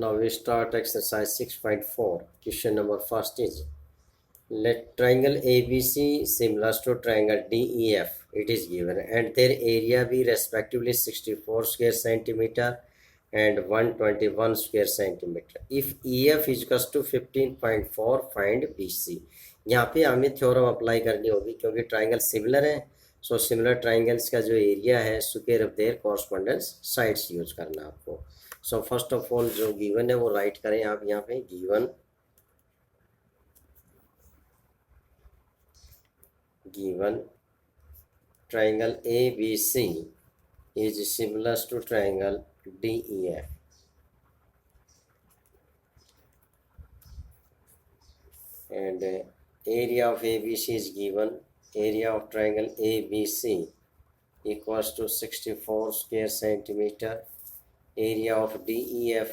Now we start exercise 6.4. Question number first is, let triangle ABC similar to triangle DEF. It is given and their area be respectively 64 square centimeter and 121 square centimeter. If EF is equals to 15.4, find BC. यहाँ पे हमें theorem apply करनी होगी क्योंकि triangle similar है. So similar triangles का जो area है square of their correspondence sides use करना है आपको. सो फर्स्ट ऑफ ऑल जो गिवन है वो राइट करें आप. यहाँ पे given triangle ABC is similar to triangle DEF. And area of ABC is given. Area of triangle ABC equals to 64 square centimeter. Area of DEF,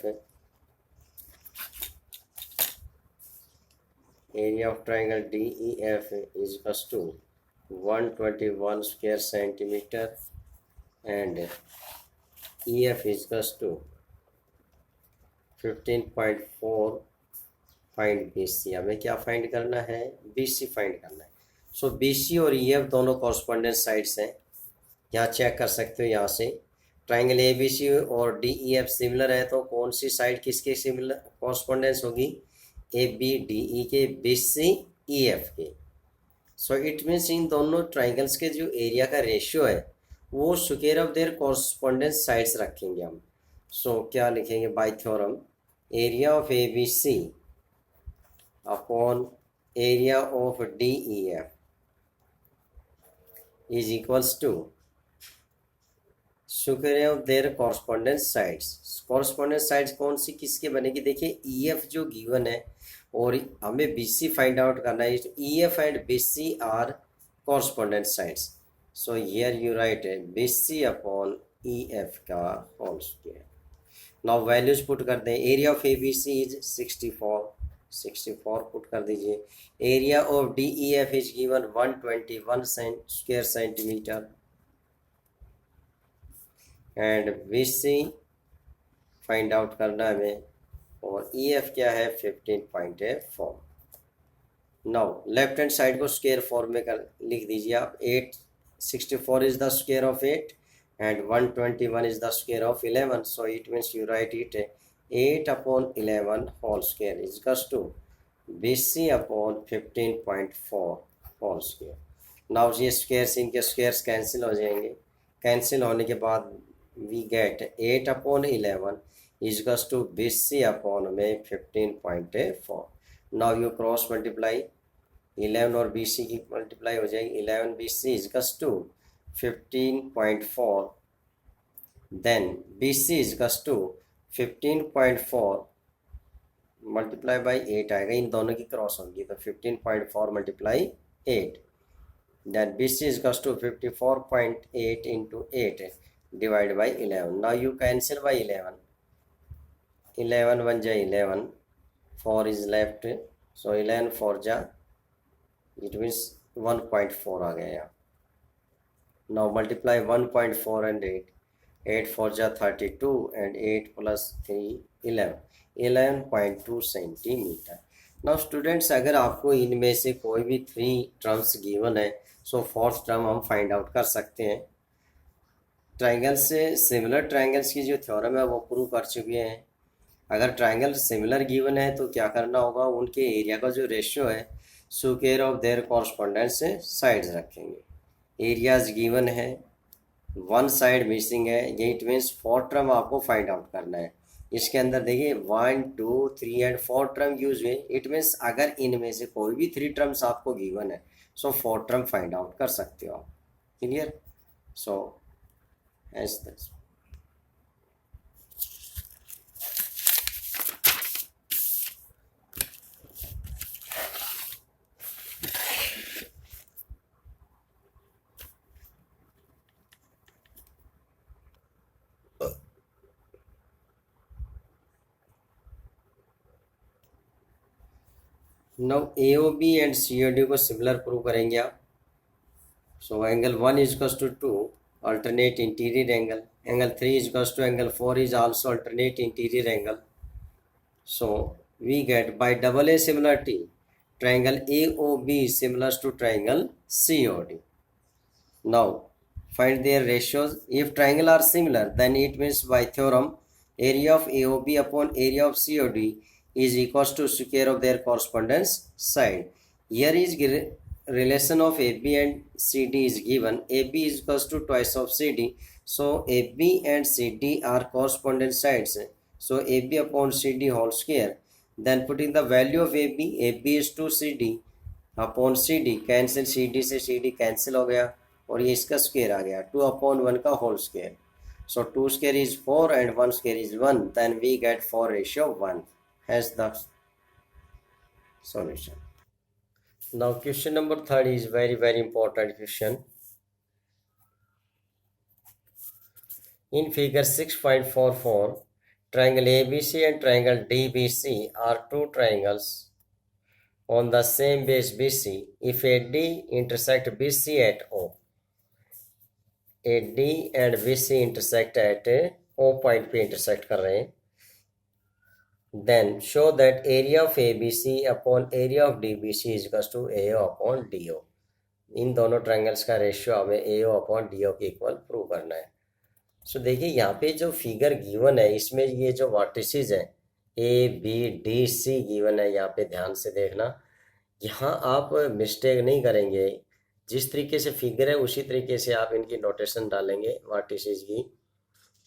area of triangle DEF is equals to 121 square centimeter and EF is equals to 15.4. Find BC. हमें क्या find करना है? BC find करना है. सो BC और EF दोनों correspondence sides हैं. यहाँ चेक कर सकते हो. यहाँ से ट्राइंगल ABC और DEF सिमिलर है तो कौन सी साइड किसके सिमिलर कॉरस्पॉन्डेंस होगी? ABDE के, BC EF के. सो इट मीन्स इन दोनों ट्राइंगल्स के जो एरिया का रेशियो है वो square of their correspondence sides रखेंगे हम. सो क्या लिखेंगे? Bye theorem area of ABC upon area of DEF is equals to square of their correspondence sides. Correspondence sides कौन सी किसके बनेगी? देखिए EF जो गिवन है और हमें BC फाइंड आउट करना है. EF and BC are correspondence sides. So here you write BC upon EF का whole square. Now values put कर दें. Area of ABC is 64 put कर दीजिए. Area of DEF is given 121 square centimetre and BC find out करना है हमें और EF क्या है? 15.4. नाउ लेफ्ट हैंड साइड को स्क्वायर फॉर्म में कर लिख दीजिए आप. 864 is the square of 8 and 121 is the square of 11. So it means you write it 8 upon 11 whole square is equals to BC upon 15.4 whole square. Now ये squares इनके squares cancel हो जाएंगे. Cancel होने के बाद we get 8 upon 11 is equals to BC upon में 15.4. Now you cross multiply 11 और BC की मल्टीप्लाई हो जाएगी. 11 BC is equals to 15.4. then BC is equals to 15.4 multiply by 8 आएगा. इन दोनों की क्रॉस होगी तो 15.4 multiply 8. then BC is equals to 54.8 into 8 divided by 11. now you cancel by 11. 11 1 जा 11, 4 is left. so 11 4 जा it means 1.4 आ गया यहाँ. now multiply 1.4 and 8. 8 4 जा 32 and 8 plus 3 11.2 centimetre. Now students अगर आपको इनमें से कोई भी 3 टर्म्स गिवन है सो फोर्थ टर्म हम फाइंड आउट कर सकते हैं. ट्राइंगल से सिमिलर ट्राइंगल्स की जो थ्योरम है वो प्रूव कर चुके हैं. अगर ट्राइंगल सिमिलर गिवन है तो क्या करना होगा? उनके एरिया का जो रेशियो है स्क्वायर ऑफ देयर कॉरस्पॉन्डेंस से साइड्स रखेंगे. एरियाज गिवन है, वन साइड मिसिंग है. ये इट मीन्स 4 टर्म आपको फाइंड आउट करना है. इसके अंदर देखिए 1 2 3 एंड 4 टर्म यूज हुए. इट मीन्स अगर इनमें से कोई भी 3 टर्म्स आपको गिवन है सो 4 टर्म फाइंड आउट कर सकते हो आप. Clear? So as this. Now AOB and COD को सिमिलर प्रूव करेंगे आप. So angle 1 is equals to 2 alternate interior angle. Angle 3 is equals to angle 4 is also alternate interior angle. So we get by double A similarity, triangle AOB is similar to triangle COD. Now find their ratios. If triangle are similar, then it means by theorem area of AOB upon area of COD is equals to square of their correspondence side. Here is relation of AB and CD is given. AB is equals to twice of CD. So AB and CD are correspondent sides. So AB upon CD whole square. Then putting the value of AB, AB is to CD upon C D, cancel C D से C D cancel हो गया और ये इसका square आ गया 2/1 का whole square. So 2 square is 4 and 1 square is 1. Then we get 4:1 as the solution. Now question number 3 is very important question. In figure 6.44, triangle ABC and triangle DBC are two triangles on the same base BC. If AD intersect BC at O, AD and BC intersect at O point पे intersect कर रहे हैं, then show that area of ABC upon area of DBC is equals to AO upon DO. इन दोनों triangles का ratio हमें AO upon DO के equal prove करना है. सो देखिए यहाँ पे जो फिगर गिवन है इसमें ये जो वर्टिसेस हैं ABDC गिवन है, यहाँ पे ध्यान से देखना. यहाँ आप मिस्टेक नहीं करेंगे, जिस तरीके से फिगर है उसी तरीके से आप इनकी नोटेशन डालेंगे वर्टिसेस की.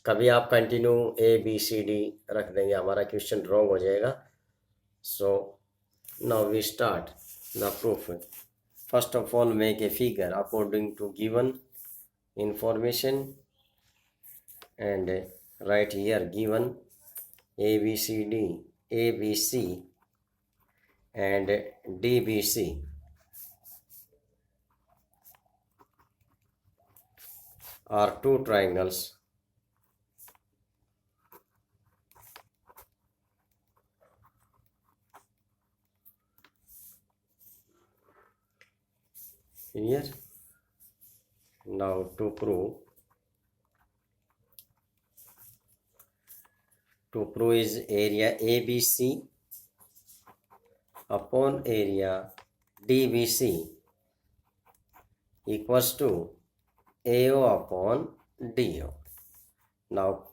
कभी आप कंटिन्यू ABCD रख देंगे, हमारा क्वेश्चन रॉन्ग हो जाएगा. So now we start the proof. First of all make a figure according to given information and write here given ABCD, ABC and DBC are two triangles here. Now to prove is area ABC upon area DBC equals to AO upon DO. Now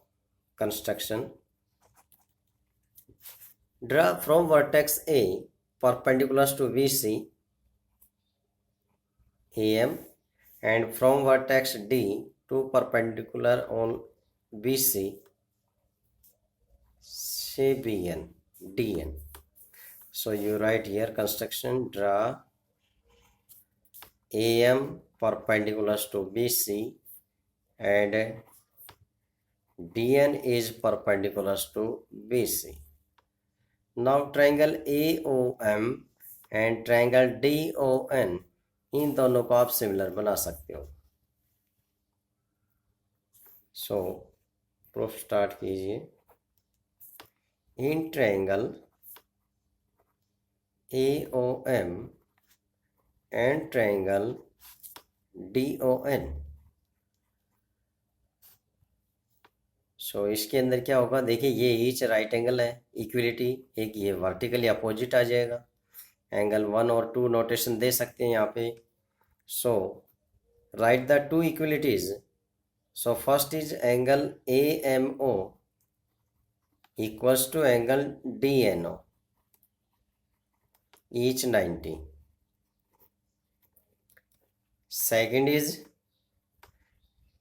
construction. Draw from vertex A perpendicular to BC AM and from vertex D to perpendicular on BC say BN DN. So you write here construction. Draw AM perpendicular to BC and DN is perpendicular to BC. Now triangle AOM and triangle DON, इन दोनों को आप similar बना सकते हो. सो proof start कीजिए. In triangle AOM and triangle DON. सो इसके अंदर क्या होगा, देखिए ये ईच राइट एंगल है इक्वलिटी, एक ये वर्टिकली अपोजिट आ जाएगा. एंगल 1 और 2 नोटेशन दे सकते हैं यहाँ पे. So write the two equalities. So first is angle AMO equals to angle DNO, each 90. Second is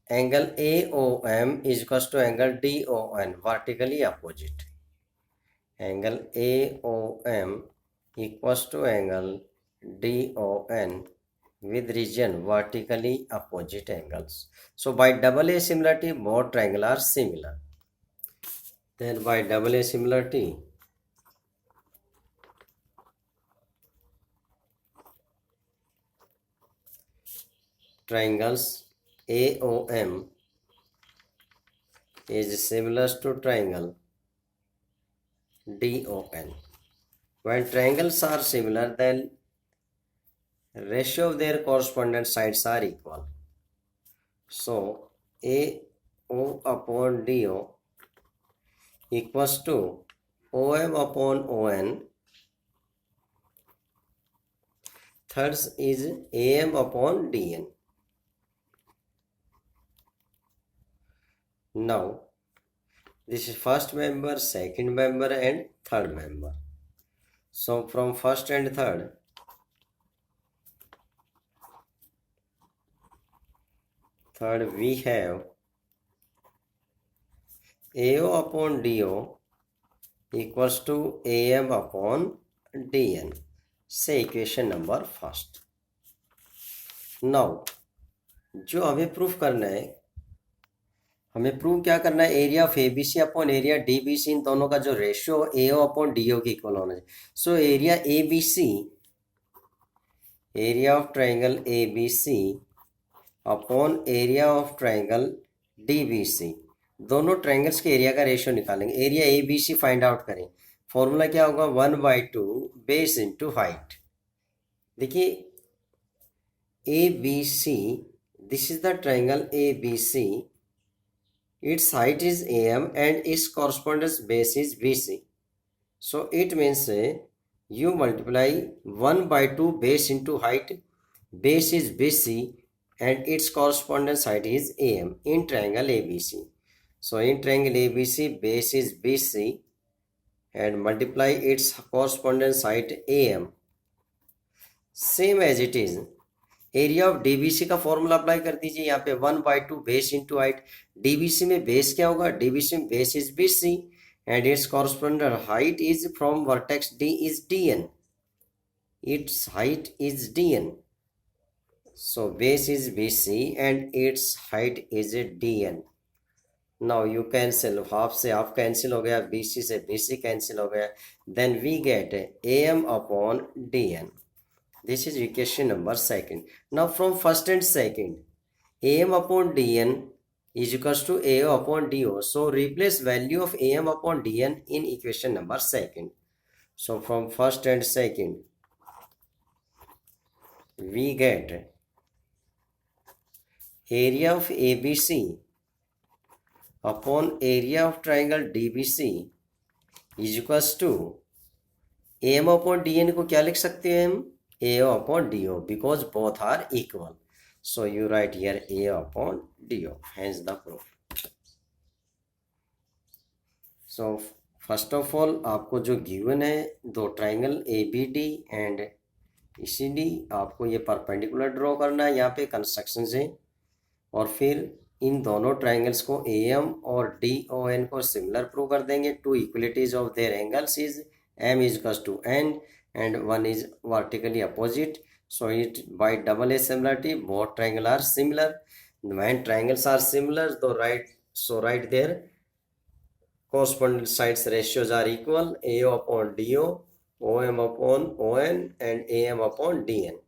angle AOM is equals to angle DON, vertically opposite. Angle AOM equals to angle DON with region vertically opposite angles. So by double A similarity, both triangles are similar. Then by double A similarity, triangles AOM is similar to triangle DON. When triangles are similar, then ratio of their correspondent sides are equal. So AO upon DO equals to OM upon ON. Third is AM upon DN. Now this is first member, second member and third member. So from first and third we have AO upon DO equals to AM upon DN. से equation number first. Now जो हमें proof करना है, हमें prove क्या करना है, area of ABC upon area DBC, इन दोनों का जो रेशियो एओ अपॉन डीओ के इक्वल होना चाहिए. So area ABC, area of triangle ABC upon area of triangle DBC, दोनों ट्रायंगल्स के एरिया का रेशियो निकालेंगे. एरिया एबीसी फाइंड आउट करें. फॉर्मूला क्या होगा, 1/2 बेस इंटू हाइट. देखिए A B C, this is the triangle A B C, its height is AM and its correspondence base is BC. So it means you multiply 1/2 base into height, base is BC and its correspondence height is AM in triangle ABC. So in triangle ABC, base is BC and multiply its correspondence height AM. Same as it is, area of DBC का formula apply कर दीजिए. यहाँ पे 1/2 base into height. DBC में base क्या होगा, DBC में base is BC and its corresponding height is from vertex D is DN, its height is DN. So base is BC and its height is DN. Now you cancel, half से half cancel हो गया, BC से BC cancel हो गया. Then we get am upon DN. This is equation number second. Now from first and second, AM upon DN is equals to AO upon DO. So replace value of AM upon DN in equation number second. So from first and second, we get area of ABC upon area of triangle DBC is equals to AM upon DN को क्या लिख सकते हैं हम, AO upon DO, because both are equal. So you write here AO upon DO, hence the proof. So first of all आपको जो given है, दो ट्राइंगल ABD एंड ECD, आपको ये परपेंडिकुलर ड्रॉ करना है यहाँ पे कंस्ट्रक्शन से, और फिर इन दोनों ट्राइंगल्स को AM और DON को सिमिलर प्रूव कर देंगे. Two equalities of their angles is M is equals to N and one is vertically opposite. So it by double assimilarity both triangles are similar. When triangles are similar, so write their corresponding sides ratios are equal. AO upon DO, OM upon ON and AM upon DN.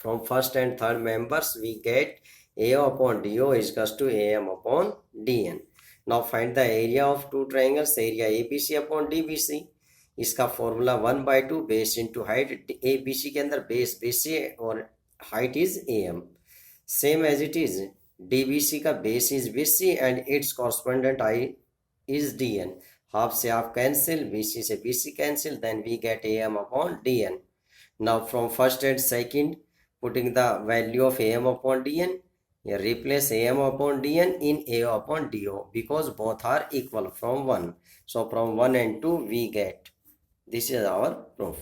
From first and third members we get AO upon DO is equals to AM upon DN. Now find the area of two triangles, area ABC upon DBC. इसका formula 1/2 base into height. A B C के अंदर base BC और height is AM. Same as it is DBC का base is BC and its corresponding height is DN. Half से half cancel, BC से BC cancel, then we get AM upon DN. Now from first and second, putting the value of AM upon DN, replace AM upon DN in AO upon DO because both are equal from 1. So from 1 and 2 we get. This is our proof.